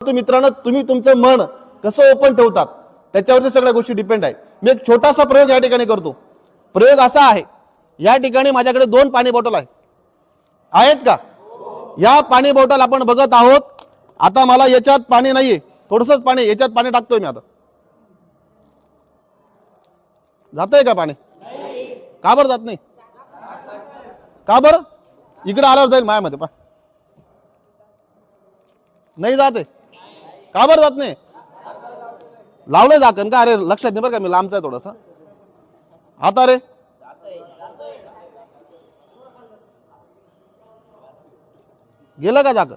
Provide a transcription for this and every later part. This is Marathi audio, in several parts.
मित्रांनो, तुम्ही तुमचं मन कसं ओपन ठेवतात त्याच्यावरती सगळ्या गोष्टी डिपेंड आहे। मी एक छोटासा प्रयोग या ठिकाणी करतो। प्रयोग असा आहे, या ठिकाणी माझ्याकडे 2 पाणी बॉटल आहेत का? या पाणी बॉटल आपण बघत आहोत। आता मला याच्यात पाणी नाहीये, थोडंसंच पाणी, याच्यात पाणी टाकतोय मी। आता जातंय का पाणी? का बरं जात नाही? का बरं? इकडे आल्यावर जाईल मायामध्ये पा नाही जाते। का बरं जात नाही? लावलंय झाकण का? अरे लक्षात नाही बरं का, मी लांबचा आहे थोडासा। आता रे गेलं का झाकण?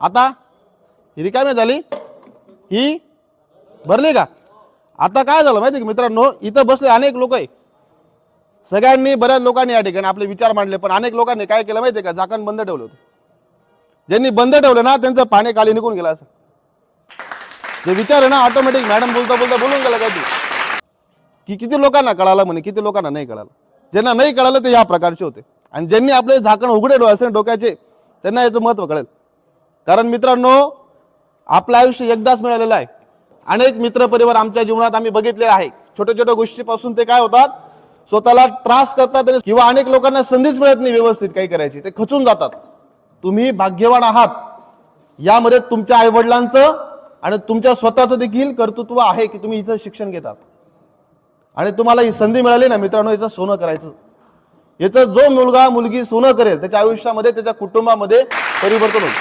आता ही रिकामी झाली, ही भरली का? आता काय झालं माहिती का मित्रांनो, इथं बसले अनेक लोक आहे। सगळ्यांनी, बऱ्याच लोकांनी या ठिकाणी आपले विचार मांडले, पण अनेक लोकांनी काय केलं माहिती का, झाकण बंद ठेवलं होतं। ज्यांनी बंद ठेवलं ना त्यांचं पाणी खाली निघून गेलं। असं जे विचार आहे ना, ऑटोमॅटिक मॅडम बोलता बोलता बोलून गेला काय की किती लोकांना कळालं म्हणे, किती लोकांना नाही कळालं। ज्यांना नाही कळालं ते या प्रकारचे होते, आणि ज्यांनी आपले झाकण उघडे असेल डोक्याचे त्यांना याचं महत्व कळेल। कारण मित्रांनो, आपलं आयुष्य एकदाच मिळालेलं आहे। अनेक मित्र परिवार आमच्या जीवनात आम्ही बघितले आहे। छोट्या छोट्या गोष्टीपासून ते काय होतात, स्वतःला त्रास करतात, किंवा अनेक लोकांना संधीच मिळत नाही व्यवस्थित काही करायची, ते खचून जातात। तुम्ही भाग्यवान आहात, यामध्ये तुमच्या आई वडिलांचं आणि तुमच्या स्वतःचं देखील कर्तृत्व आहे की तुम्ही इथं शिक्षण घेतात आणि तुम्हाला ही संधी मिळाली ना मित्रांनो, याचं सोनं करायचं। याचं जो मुलगा मुलगी सोनं करेल त्याच्या आयुष्यामध्ये, त्याच्या कुटुंबामध्ये परिवर्तन होईल।